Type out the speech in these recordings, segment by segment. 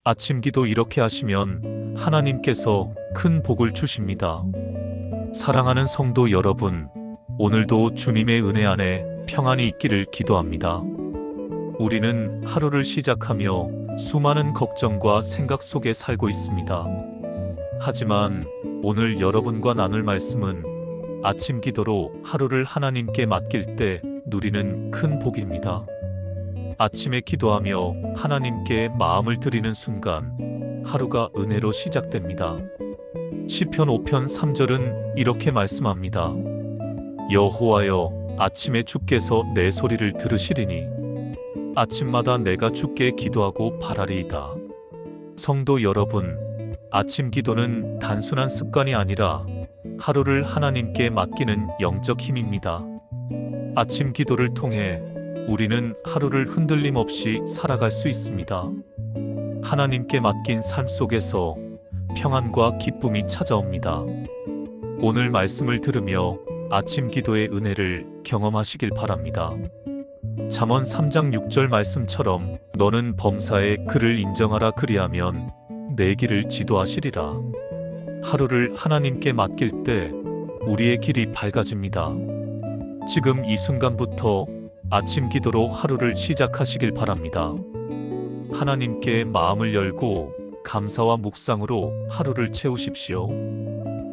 아침 기도 이렇게 하시면 하나님께서 큰 복을 주십니다. 사랑하는 성도 여러분, 오늘도 주님의 은혜 안에 평안이 있기를 기도합니다. 우리는 하루를 시작하며 수많은 걱정과 생각 속에 살고 있습니다. 하지만 오늘 여러분과 나눌 말씀은 아침 기도로 하루를 하나님께 맡길 때 누리는 큰 복입니다. 아침에 기도하며 하나님께 마음을 드리는 순간 하루가 은혜로 시작됩니다. 시편 5편 3절은 이렇게 말씀합니다. 여호와여, 아침에 주께서 내 소리를 들으시리니 아침마다 내가 주께 기도하고 바라리이다. 성도 여러분, 아침 기도는 단순한 습관이 아니라 하루를 하나님께 맡기는 영적 힘입니다. 아침 기도를 통해 우리는 하루를 흔들림 없이 살아갈 수 있습니다. 하나님께 맡긴 삶 속에서 평안과 기쁨이 찾아옵니다. 오늘 말씀을 들으며 아침 기도의 은혜를 경험하시길 바랍니다. 잠언 3장 6절 말씀처럼 너는 범사에 그를 인정하라, 그리하면 내 길을 지도하시리라. 하루를 하나님께 맡길 때 우리의 길이 밝아집니다. 지금 이 순간부터 아침 기도로 하루를 시작하시길 바랍니다. 하나님께 마음을 열고 감사와 묵상으로 하루를 채우십시오.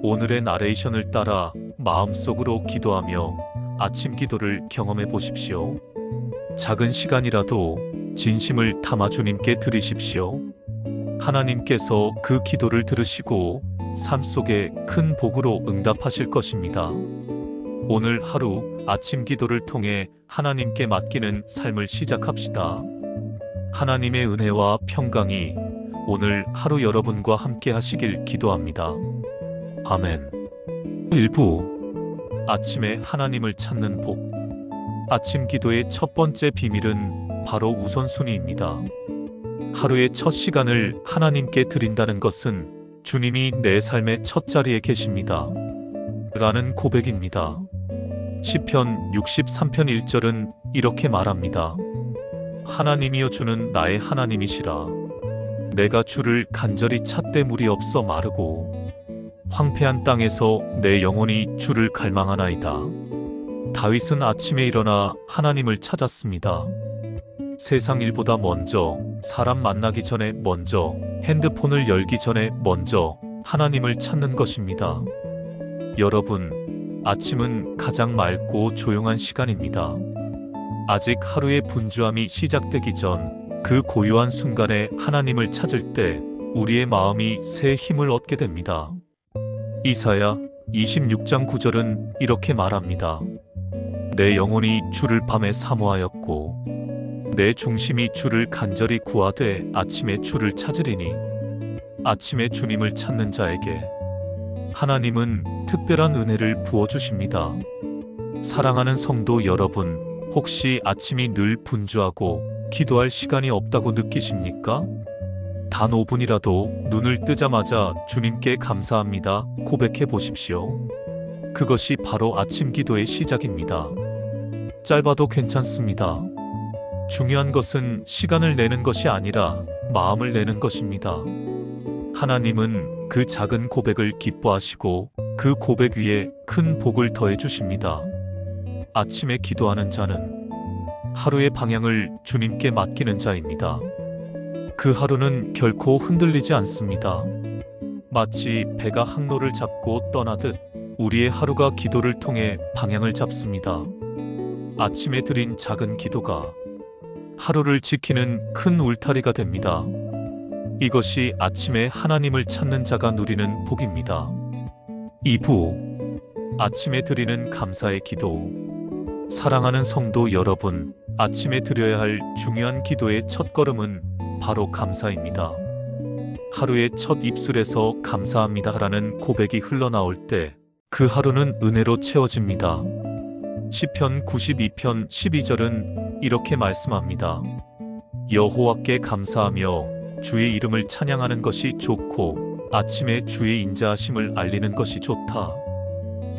오늘의 나레이션을 따라 마음속으로 기도하며 아침 기도를 경험해 보십시오. 작은 시간이라도 진심을 담아 주님께 드리십시오. 하나님께서 그 기도를 들으시고 삶 속에 큰 복으로 응답하실 것입니다. 오늘 하루 아침 기도를 통해 하나님께 맡기는 삶을 시작합시다. 하나님의 은혜와 평강이 오늘 하루 여러분과 함께 하시길 기도합니다. 아멘. 1부 아침에 하나님을 찾는 복. 아침 기도의 첫 번째 비밀은 바로 우선순위입니다. 하루의 첫 시간을 하나님께 드린다는 것은 주님이 내 삶의 첫 자리에 계십니다. 라는 고백입니다. 시편 63편 1절은 이렇게 말합니다. 하나님이여, 주는 나의 하나님이시라. 내가 주를 간절히 찾되 물이 없어 마르고 황폐한 땅에서 내 영혼이 주를 갈망하나이다. 다윗은 아침에 일어나 하나님을 찾았습니다. 세상 일보다 먼저, 사람 만나기 전에 먼저, 핸드폰을 열기 전에 먼저 하나님을 찾는 것입니다. 여러분, 아침은 가장 맑고 조용한 시간입니다. 아직 하루의 분주함이 시작되기 전 그 고요한 순간에 하나님을 찾을 때 우리의 마음이 새 힘을 얻게 됩니다. 이사야 26장 9절은 이렇게 말합니다. 내 영혼이 주를 밤에 사모하였고 내 중심이 주를 간절히 구하되 아침에 주를 찾으리니. 아침에 주님을 찾는 자에게 하나님은 특별한 은혜를 부어주십니다. 사랑하는 성도 여러분, 혹시 아침이 늘 분주하고 기도할 시간이 없다고 느끼십니까? 단 5분이라도 눈을 뜨자마자 주님께 감사합니다 고백해 보십시오. 그것이 바로 아침 기도의 시작입니다. 짧아도 괜찮습니다. 중요한 것은 시간을 내는 것이 아니라 마음을 내는 것입니다. 하나님은 그 작은 고백을 기뻐하시고 그 고백 위에 큰 복을 더해 주십니다. 아침에 기도하는 자는 하루의 방향을 주님께 맡기는 자입니다. 그 하루는 결코 흔들리지 않습니다. 마치 배가 항로를 잡고 떠나듯 우리의 하루가 기도를 통해 방향을 잡습니다. 아침에 드린 작은 기도가 하루를 지키는 큰 울타리가 됩니다. 이것이 아침에 하나님을 찾는 자가 누리는 복입니다. 2부 아침에 드리는 감사의 기도. 사랑하는 성도 여러분, 아침에 드려야 할 중요한 기도의 첫걸음은 바로 감사입니다. 하루의 첫 입술에서 감사합니다라는 고백이 흘러나올 때 그 하루는 은혜로 채워집니다. 시편 92편 12절은 이렇게 말씀합니다. 여호와께 감사하며 주의 이름을 찬양하는 것이 좋고 아침에 주의 인자하심을 알리는 것이 좋다.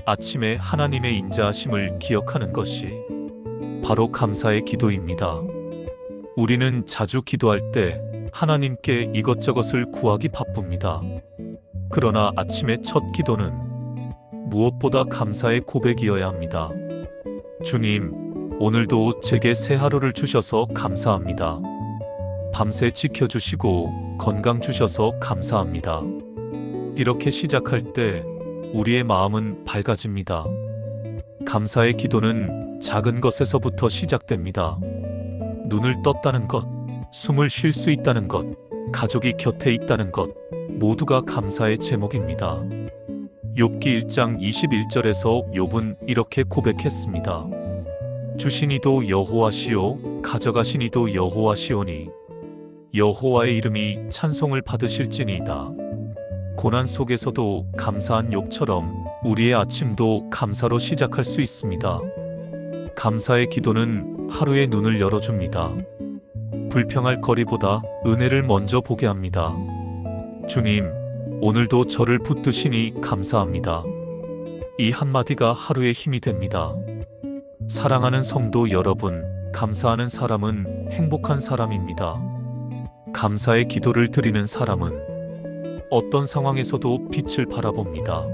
아침에 하나님의 인자하심을 기억하는 것이 바로 감사의 기도입니다. 우리는 자주 기도할 때 하나님께 이것저것을 구하기 바쁩니다. 그러나 아침의 첫 기도는 무엇보다 감사의 고백이어야 합니다. 주님, 오늘도 제게 새 하루를 주셔서 감사합니다. 밤새 지켜주시고 건강 주셔서 감사합니다. 이렇게 시작할 때 우리의 마음은 밝아집니다. 감사의 기도는 작은 것에서부터 시작됩니다. 눈을 떴다는 것, 숨을 쉴 수 있다는 것, 가족이 곁에 있다는 것, 모두가 감사의 제목입니다. 욥기 1장 21절에서 욥은 이렇게 고백했습니다. 주신 이도 여호와시오, 가져가신 이도 여호와시오니 여호와의 이름이 찬송을 받으실지니이다. 고난 속에서도 감사한 욥처럼 우리의 아침도 감사로 시작할 수 있습니다. 감사의 기도는 하루의 눈을 열어줍니다. 불평할 거리보다 은혜를 먼저 보게 합니다. 주님, 오늘도 저를 붙드시니 감사합니다. 이 한마디가 하루의 힘이 됩니다. 사랑하는 성도 여러분, 감사하는 사람은 행복한 사람입니다. 감사의 기도를 드리는 사람은 어떤 상황에서도 빛을 바라봅니다.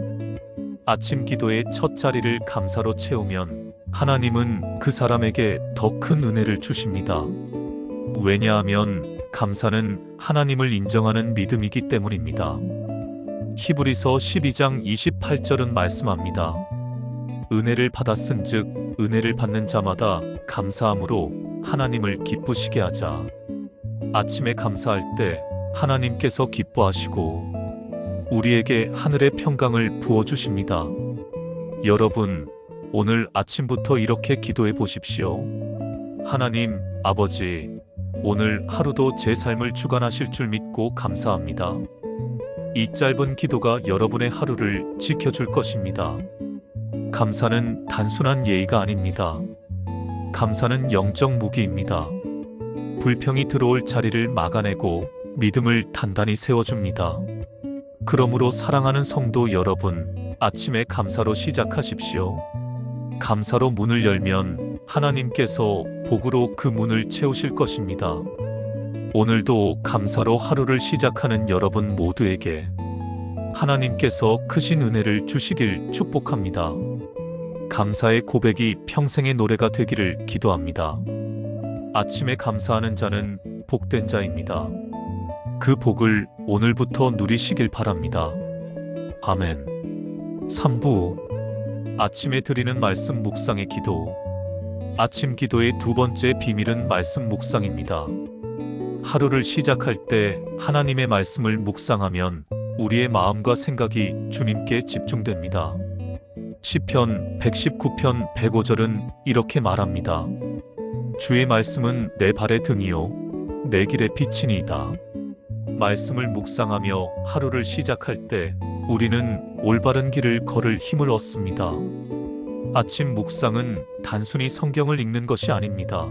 아침 기도의 첫 자리를 감사로 채우면 하나님은 그 사람에게 더 큰 은혜를 주십니다. 왜냐하면 감사는 하나님을 인정하는 믿음이기 때문입니다. 히브리서 12장 28절은 말씀합니다. 은혜를 받았은즉 은혜를 받는 자마다 감사함으로 하나님을 기쁘시게 하자. 아침에 감사할 때 하나님께서 기뻐하시고 우리에게 하늘의 평강을 부어주십니다. 여러분, 오늘 아침부터 이렇게 기도해 보십시오. 하나님, 아버지, 오늘 하루도 제 삶을 주관하실 줄 믿고 감사합니다. 이 짧은 기도가 여러분의 하루를 지켜줄 것입니다. 감사는 단순한 예의가 아닙니다. 감사는 영적 무기입니다. 불평이 들어올 자리를 막아내고 믿음을 단단히 세워줍니다. 그러므로 사랑하는 성도 여러분, 아침에 감사로 시작하십시오. 감사로 문을 열면 하나님께서 복으로 그 문을 채우실 것입니다. 오늘도 감사로 하루를 시작하는 여러분 모두에게 하나님께서 크신 은혜를 주시길 축복합니다. 감사의 고백이 평생의 노래가 되기를 기도합니다. 아침에 감사하는 자는 복된 자입니다. 그 복을 오늘부터 누리시길 바랍니다. 아멘. 3부 아침에 드리는 말씀 묵상의 기도. 아침 기도의 두 번째 비밀은 말씀 묵상입니다. 하루를 시작할 때 하나님의 말씀을 묵상하면 우리의 마음과 생각이 주님께 집중됩니다. 시편 119편 105절은 이렇게 말합니다. 주의 말씀은 내 발의 등이요 내 길의 빛이니이다. 말씀을 묵상하며 하루를 시작할 때 우리는 올바른 길을 걸을 힘을 얻습니다. 아침 묵상은 단순히 성경을 읽는 것이 아닙니다.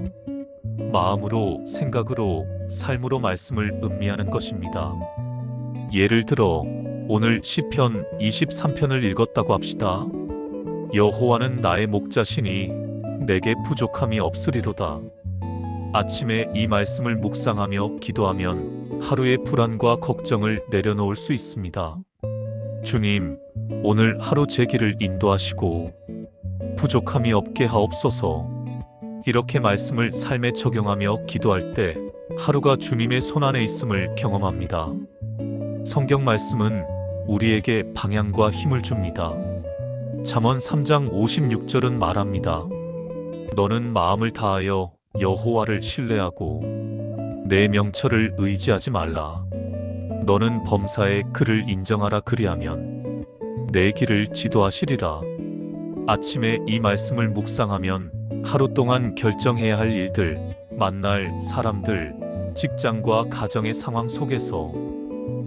마음으로, 생각으로, 삶으로 말씀을 음미하는 것입니다. 예를 들어 오늘 시편 23편을 읽었다고 합시다. 여호와는 나의 목자시니 내게 부족함이 없으리로다. 아침에 이 말씀을 묵상하며 기도하면 하루의 불안과 걱정을 내려놓을 수 있습니다. 주님, 오늘 하루 제 길을 인도하시고 부족함이 없게 하옵소서. 이렇게 말씀을 삶에 적용하며 기도할 때 하루가 주님의 손안에 있음을 경험합니다. 성경 말씀은 우리에게 방향과 힘을 줍니다. 잠언 3장 56절은 말합니다. 너는 마음을 다하여 여호와를 신뢰하고 내 명철을 의지하지 말라. 너는 범사에 그를 인정하라. 그리하면 내 길을 지도하시리라. 아침에 이 말씀을 묵상하면 하루 동안 결정해야 할 일들, 만날 사람들, 직장과 가정의 상황 속에서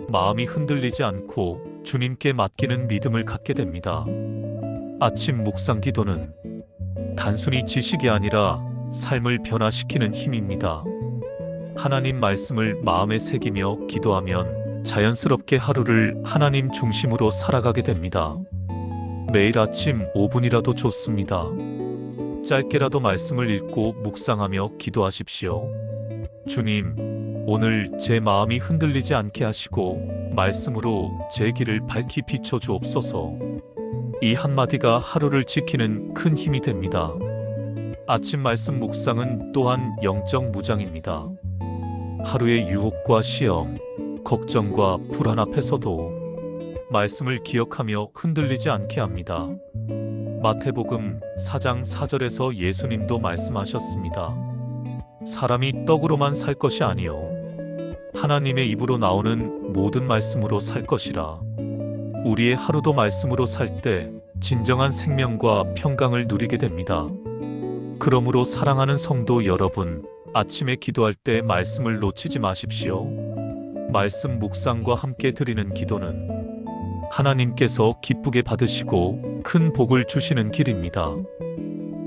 마음이 흔들리지 않고 주님께 맡기는 믿음을 갖게 됩니다. 아침 묵상 기도는 단순히 지식이 아니라 삶을 변화시키는 힘입니다. 하나님 말씀을 마음에 새기며 기도하면 자연스럽게 하루를 하나님 중심으로 살아가게 됩니다. 매일 아침 5분이라도 좋습니다. 짧게라도 말씀을 읽고 묵상하며 기도하십시오. 주님, 오늘 제 마음이 흔들리지 않게 하시고 말씀으로 제 길을 밝히 비춰 주옵소서. 이 한마디가 하루를 지키는 큰 힘이 됩니다. 아침 말씀 묵상은 또한 영적 무장입니다. 하루의 유혹과 시험, 걱정과 불안 앞에서도 말씀을 기억하며 흔들리지 않게 합니다. 마태복음 4장 4절에서 예수님도 말씀하셨습니다. 사람이 떡으로만 살 것이 아니요 하나님의 입으로 나오는 모든 말씀으로 살 것이라. 우리의 하루도 말씀으로 살 때 진정한 생명과 평강을 누리게 됩니다. 그러므로 사랑하는 성도 여러분, 아침에 기도할 때 말씀을 놓치지 마십시오. 말씀 묵상과 함께 드리는 기도는 하나님께서 기쁘게 받으시고 큰 복을 주시는 길입니다.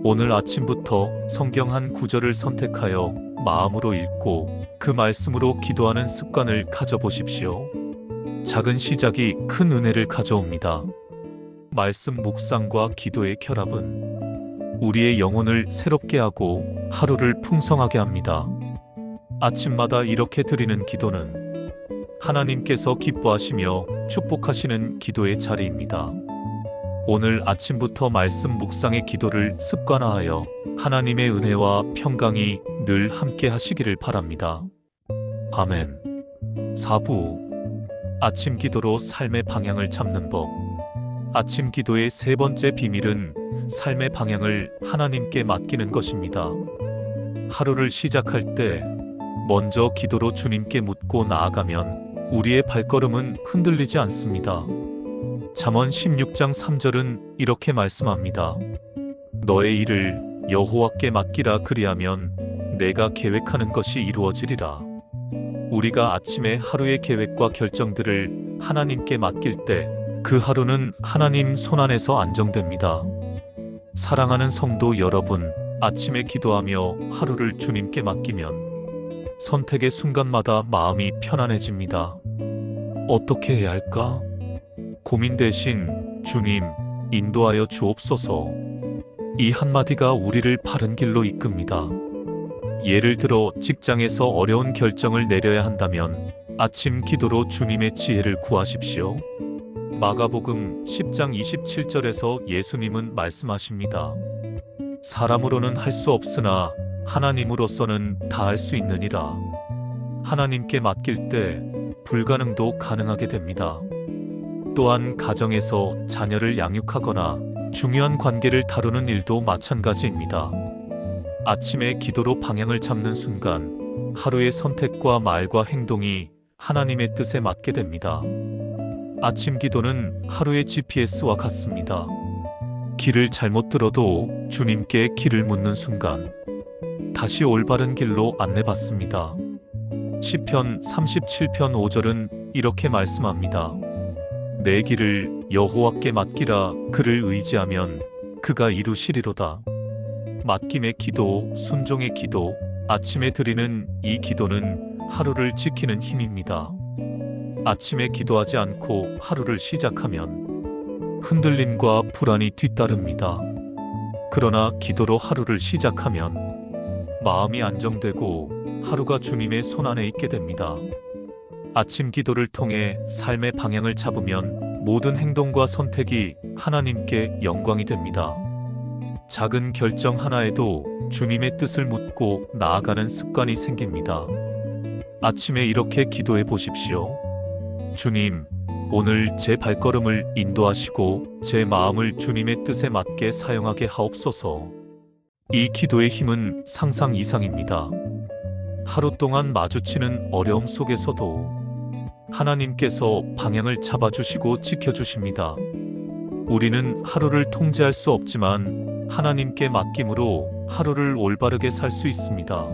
오늘 아침부터 성경 한 구절을 선택하여 마음으로 읽고 그 말씀으로 기도하는 습관을 가져보십시오. 작은 시작이 큰 은혜를 가져옵니다. 말씀 묵상과 기도의 결합은 우리의 영혼을 새롭게 하고 하루를 풍성하게 합니다. 아침마다 이렇게 드리는 기도는 하나님께서 기뻐하시며 축복하시는 기도의 자리입니다. 오늘 아침부터 말씀 묵상의 기도를 습관화하여 하나님의 은혜와 평강이 늘 함께 하시기를 바랍니다. 아멘. 4부 아침 기도로 삶의 방향을 잡는 법. 아침 기도의 세 번째 비밀은 삶의 방향을 하나님께 맡기는 것입니다. 하루를 시작할 때 먼저 기도로 주님께 묻고 나아가면 우리의 발걸음은 흔들리지 않습니다. 잠언 16장 3절은 이렇게 말씀합니다. 너의 일을 여호와께 맡기라. 그리하면 내가 계획하는 것이 이루어지리라. 우리가 아침에 하루의 계획과 결정들을 하나님께 맡길 때 그 하루는 하나님 손안에서 안정됩니다. 사랑하는 성도 여러분, 아침에 기도하며 하루를 주님께 맡기면 선택의 순간마다 마음이 편안해집니다. 어떻게 해야 할까? 고민 대신 주님, 인도하여 주옵소서. 이 한마디가 우리를 바른 길로 이끕니다. 예를 들어 직장에서 어려운 결정을 내려야 한다면 아침 기도로 주님의 지혜를 구하십시오. 마가복음 10장 27절에서 예수님은 말씀하십니다. 사람으로는 할 수 없으나 하나님으로서는 다 할 수 있느니라. 하나님께 맡길 때 불가능도 가능하게 됩니다. 또한 가정에서 자녀를 양육하거나 중요한 관계를 다루는 일도 마찬가지입니다. 아침에 기도로 방향을 잡는 순간 하루의 선택과 말과 행동이 하나님의 뜻에 맞게 됩니다. 아침 기도는 하루의 GPS와 같습니다. 길을 잘못 들어도 주님께 길을 묻는 순간 다시 올바른 길로 안내받습니다. 시편 37편 5절은 이렇게 말씀합니다. 내 길을 여호와께 맡기라. 그를 의지하면 그가 이루시리로다. 맡김의 기도, 순종의 기도, 아침에 드리는 이 기도는 하루를 지키는 힘입니다. 아침에 기도하지 않고 하루를 시작하면 흔들림과 불안이 뒤따릅니다. 그러나 기도로 하루를 시작하면 마음이 안정되고 하루가 주님의 손안에 있게 됩니다. 아침 기도를 통해 삶의 방향을 잡으면 모든 행동과 선택이 하나님께 영광이 됩니다. 작은 결정 하나에도 주님의 뜻을 묻고 나아가는 습관이 생깁니다. 아침에 이렇게 기도해 보십시오. 주님, 오늘 제 발걸음을 인도하시고 제 마음을 주님의 뜻에 맞게 사용하게 하옵소서. 이 기도의 힘은 상상 이상입니다. 하루 동안 마주치는 어려움 속에서도 하나님께서 방향을 잡아주시고 지켜주십니다. 우리는 하루를 통제할 수 없지만 하나님께 맡김으로 하루를 올바르게 살 수 있습니다.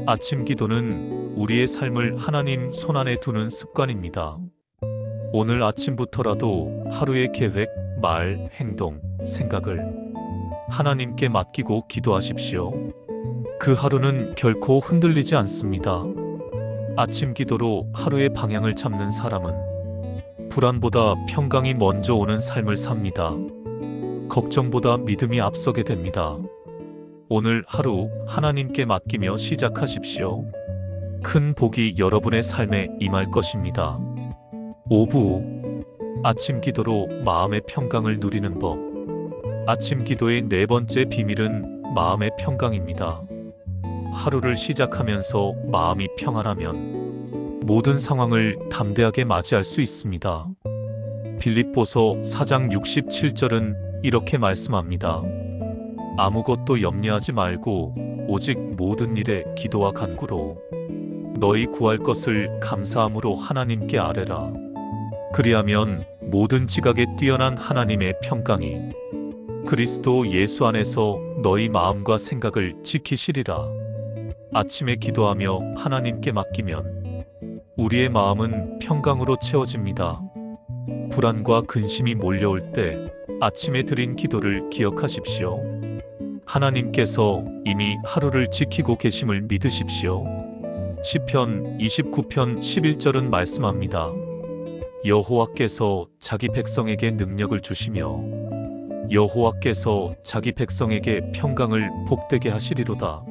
아침 기도는 우리의 삶을 하나님 손안에 두는 습관입니다. 오늘 아침부터라도 하루의 계획, 말, 행동, 생각을 하나님께 맡기고 기도하십시오. 그 하루는 결코 흔들리지 않습니다. 아침 기도로 하루의 방향을 잡는 사람은 불안보다 평강이 먼저 오는 삶을 삽니다. 걱정보다 믿음이 앞서게 됩니다. 오늘 하루 하나님께 맡기며 시작하십시오. 큰 복이 여러분의 삶에 임할 것입니다. 5부 아침 기도로 마음의 평강을 누리는 법. 아침 기도의 네 번째 비밀은 마음의 평강입니다. 하루를 시작하면서 마음이 평안하면 모든 상황을 담대하게 맞이할 수 있습니다. 빌립보서 4장 67절은 이렇게 말씀합니다. 아무것도 염려하지 말고 오직 모든 일에 기도와 간구로 너희 구할 것을 감사함으로 하나님께 아뢰라. 그리하면 모든 지각에 뛰어난 하나님의 평강이 그리스도 예수 안에서 너희 마음과 생각을 지키시리라. 아침에 기도하며 하나님께 맡기면 우리의 마음은 평강으로 채워집니다. 불안과 근심이 몰려올 때 아침에 드린 기도를 기억하십시오. 하나님께서 이미 하루를 지키고 계심을 믿으십시오. 시편 29편 11절은 말씀합니다. 여호와께서 자기 백성에게 능력을 주시며 여호와께서 자기 백성에게 평강을 복되게 하시리로다.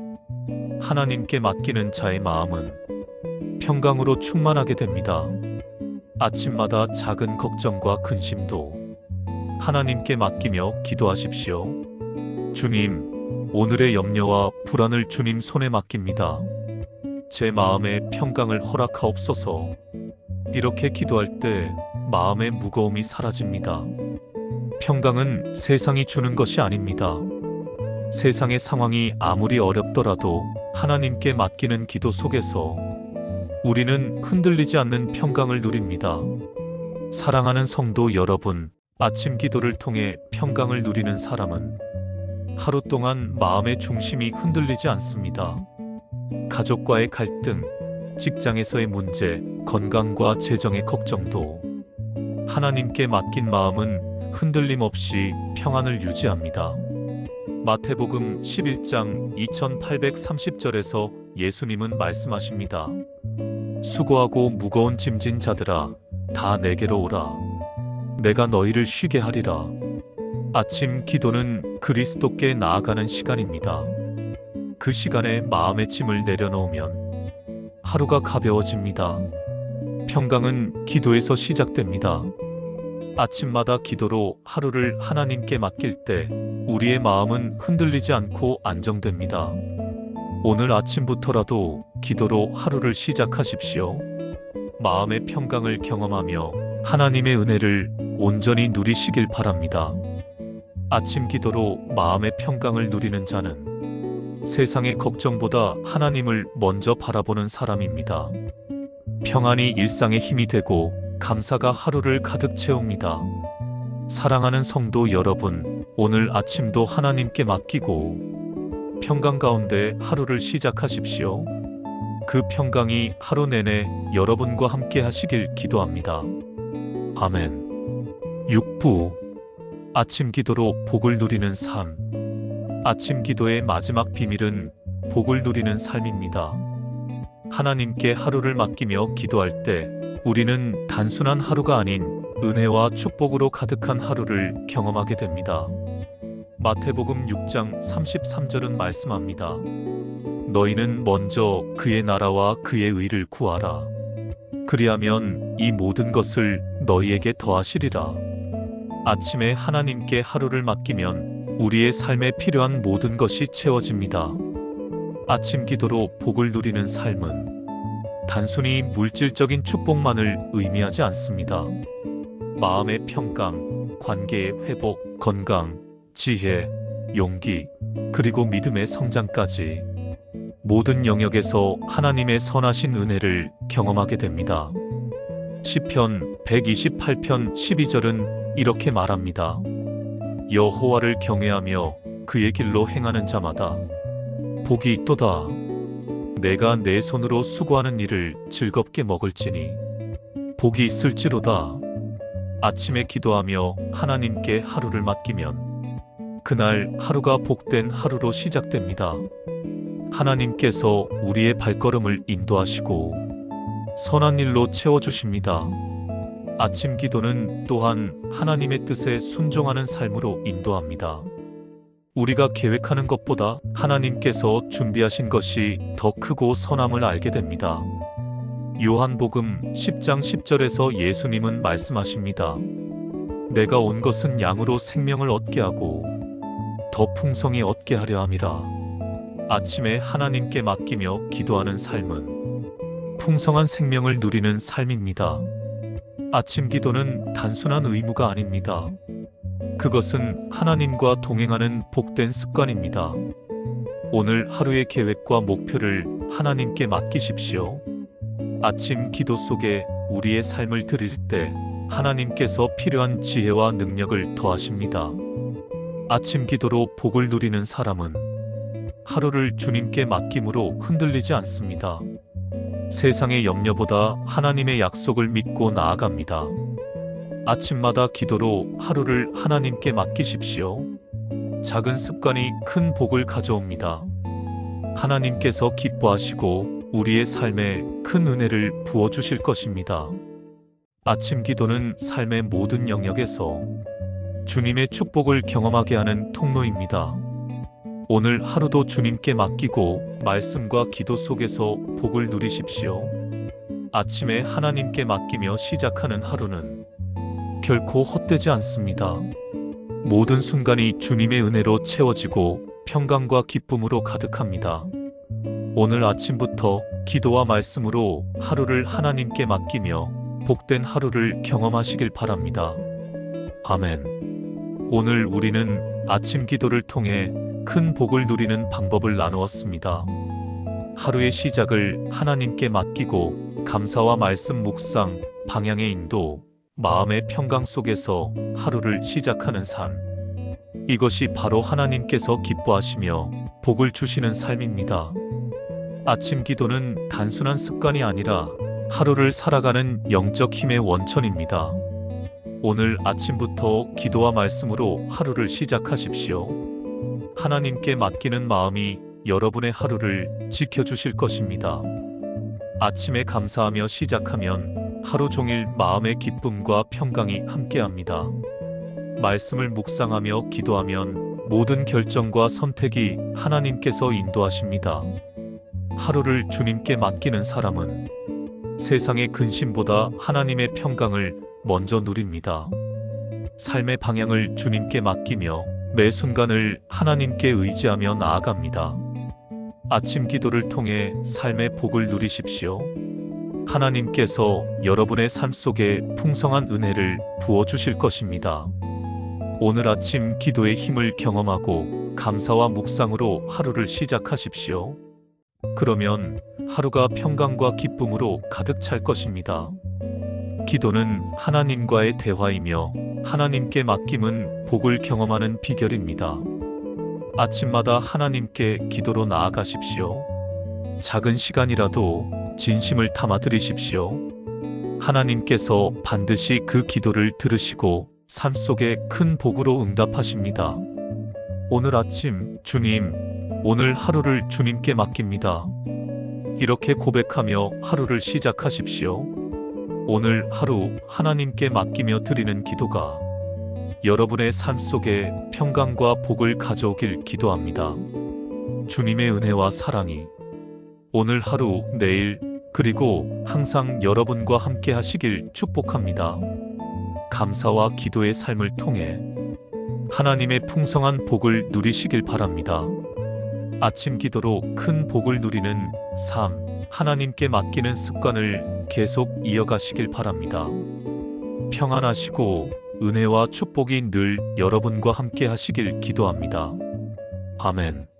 하나님께 맡기는 자의 마음은 평강으로 충만하게 됩니다. 아침마다 작은 걱정과 근심도 하나님께 맡기며 기도하십시오. 주님, 오늘의 염려와 불안을 주님 손에 맡깁니다. 제 마음에 평강을 허락하옵소서. 이렇게 기도할 때 마음의 무거움이 사라집니다. 평강은 세상이 주는 것이 아닙니다. 세상의 상황이 아무리 어렵더라도 하나님께 맡기는 기도 속에서 우리는 흔들리지 않는 평강을 누립니다. 사랑하는 성도 여러분, 아침 기도를 통해 평강을 누리는 사람은 하루 동안 마음의 중심이 흔들리지 않습니다. 가족과의 갈등, 직장에서의 문제, 건강과 재정의 걱정도 하나님께 맡긴 마음은 흔들림 없이 평안을 유지합니다. 마태복음 11장 2830절에서 예수님은 말씀하십니다. 수고하고 무거운 짐진 자들아, 다 내게로 오라. 내가 너희를 쉬게 하리라. 아침 기도는 그리스도께 나아가는 시간입니다. 그 시간에 마음의 짐을 내려놓으면 하루가 가벼워집니다. 평강은 기도에서 시작됩니다. 아침마다 기도로 하루를 하나님께 맡길 때 우리의 마음은 흔들리지 않고 안정됩니다. 오늘 아침부터라도 기도로 하루를 시작하십시오. 마음의 평강을 경험하며 하나님의 은혜를 온전히 누리시길 바랍니다. 아침 기도로 마음의 평강을 누리는 자는 세상의 걱정보다 하나님을 먼저 바라보는 사람입니다. 평안이 일상의 힘이 되고 감사가 하루를 가득 채웁니다. 사랑하는 성도 여러분, 오늘 아침도 하나님께 맡기고 평강 가운데 하루를 시작하십시오. 그 평강이 하루 내내 여러분과 함께 하시길 기도합니다. 아멘. 6부 아침 기도로 복을 누리는 삶. 아침 기도의 마지막 비밀은 복을 누리는 삶입니다. 하나님께 하루를 맡기며 기도할 때 우리는 단순한 하루가 아닌 은혜와 축복으로 가득한 하루를 경험하게 됩니다. 마태복음 6장 33절은 말씀합니다. 너희는 먼저 그의 나라와 그의 의를 구하라. 그리하면 이 모든 것을 너희에게 더하시리라. 아침에 하나님께 하루를 맡기면 우리의 삶에 필요한 모든 것이 채워집니다. 아침 기도로 복을 누리는 삶은 단순히 물질적인 축복만을 의미하지 않습니다. 마음의 평강, 관계의 회복, 건강, 지혜, 용기, 그리고 믿음의 성장까지 모든 영역에서 하나님의 선하신 은혜를 경험하게 됩니다. 시편 128편 12절은 이렇게 말합니다. 여호와를 경외하며 그의 길로 행하는 자마다 복이 있도다. 내가 내 손으로 수고하는 일을 즐겁게 먹을지니 복이 있을지로다. 아침에 기도하며 하나님께 하루를 맡기면 그날 하루가 복된 하루로 시작됩니다. 하나님께서 우리의 발걸음을 인도하시고 선한 일로 채워주십니다. 아침 기도는 또한 하나님의 뜻에 순종하는 삶으로 인도합니다. 우리가 계획하는 것보다 하나님께서 준비하신 것이 더 크고 선함을 알게 됩니다. 요한복음 10장 10절에서 예수님은 말씀하십니다. 내가 온 것은 양으로 생명을 얻게 하고 더 풍성히 얻게 하려 함이라. 아침에 하나님께 맡기며 기도하는 삶은 풍성한 생명을 누리는 삶입니다. 아침 기도는 단순한 의무가 아닙니다. 그것은 하나님과 동행하는 복된 습관입니다. 오늘 하루의 계획과 목표를 하나님께 맡기십시오. 아침 기도 속에 우리의 삶을 드릴 때 하나님께서 필요한 지혜와 능력을 더하십니다. 아침 기도로 복을 누리는 사람은 하루를 주님께 맡김으로 흔들리지 않습니다. 세상의 염려보다 하나님의 약속을 믿고 나아갑니다. 아침마다 기도로 하루를 하나님께 맡기십시오. 작은 습관이 큰 복을 가져옵니다. 하나님께서 기뻐하시고 우리의 삶에 큰 은혜를 부어주실 것입니다. 아침 기도는 삶의 모든 영역에서 주님의 축복을 경험하게 하는 통로입니다. 오늘 하루도 주님께 맡기고 말씀과 기도 속에서 복을 누리십시오. 아침에 하나님께 맡기며 시작하는 하루는 결코 헛되지 않습니다. 모든 순간이 주님의 은혜로 채워지고 평강과 기쁨으로 가득합니다. 오늘 아침부터 기도와 말씀으로 하루를 하나님께 맡기며 복된 하루를 경험하시길 바랍니다. 아멘. 오늘 우리는 아침 기도를 통해 큰 복을 누리는 방법을 나누었습니다. 하루의 시작을 하나님께 맡기고 감사와 말씀 묵상, 방향의 인도, 마음의 평강 속에서 하루를 시작하는 삶. 이것이 바로 하나님께서 기뻐하시며 복을 주시는 삶입니다. 아침 기도는 단순한 습관이 아니라 하루를 살아가는 영적 힘의 원천입니다. 오늘 아침부터 기도와 말씀으로 하루를 시작하십시오. 하나님께 맡기는 마음이 여러분의 하루를 지켜주실 것입니다. 아침에 감사하며 시작하면 하루 종일 마음의 기쁨과 평강이 함께합니다. 말씀을 묵상하며 기도하면 모든 결정과 선택이 하나님께서 인도하십니다. 하루를 주님께 맡기는 사람은 세상의 근심보다 하나님의 평강을 먼저 누립니다. 삶의 방향을 주님께 맡기며 매 순간을 하나님께 의지하며 나아갑니다. 아침 기도를 통해 삶의 복을 누리십시오. 하나님께서 여러분의 삶 속에 풍성한 은혜를 부어주실 것입니다. 오늘 아침 기도의 힘을 경험하고 감사와 묵상으로 하루를 시작하십시오. 그러면 하루가 평강과 기쁨으로 가득 찰 것입니다. 기도는 하나님과의 대화이며 하나님께 맡김은 복을 경험하는 비결입니다. 아침마다 하나님께 기도로 나아가십시오. 작은 시간이라도 진심을 담아 드리십시오. 하나님께서 반드시 그 기도를 들으시고 삶 속에 큰 복으로 응답하십니다. 오늘 아침, 주님, 오늘 하루를 주님께 맡깁니다. 이렇게 고백하며 하루를 시작하십시오. 오늘 하루 하나님께 맡기며 드리는 기도가 여러분의 삶 속에 평강과 복을 가져오길 기도합니다. 주님의 은혜와 사랑이 오늘 하루, 내일, 그리고 항상 여러분과 함께 하시길 축복합니다. 감사와 기도의 삶을 통해 하나님의 풍성한 복을 누리시길 바랍니다. 아침 기도로 큰 복을 누리는 삶, 하나님께 맡기는 습관을 계속 이어가시길 바랍니다. 평안하시고 은혜와 축복이 늘 여러분과 함께 하시길 기도합니다. 아멘.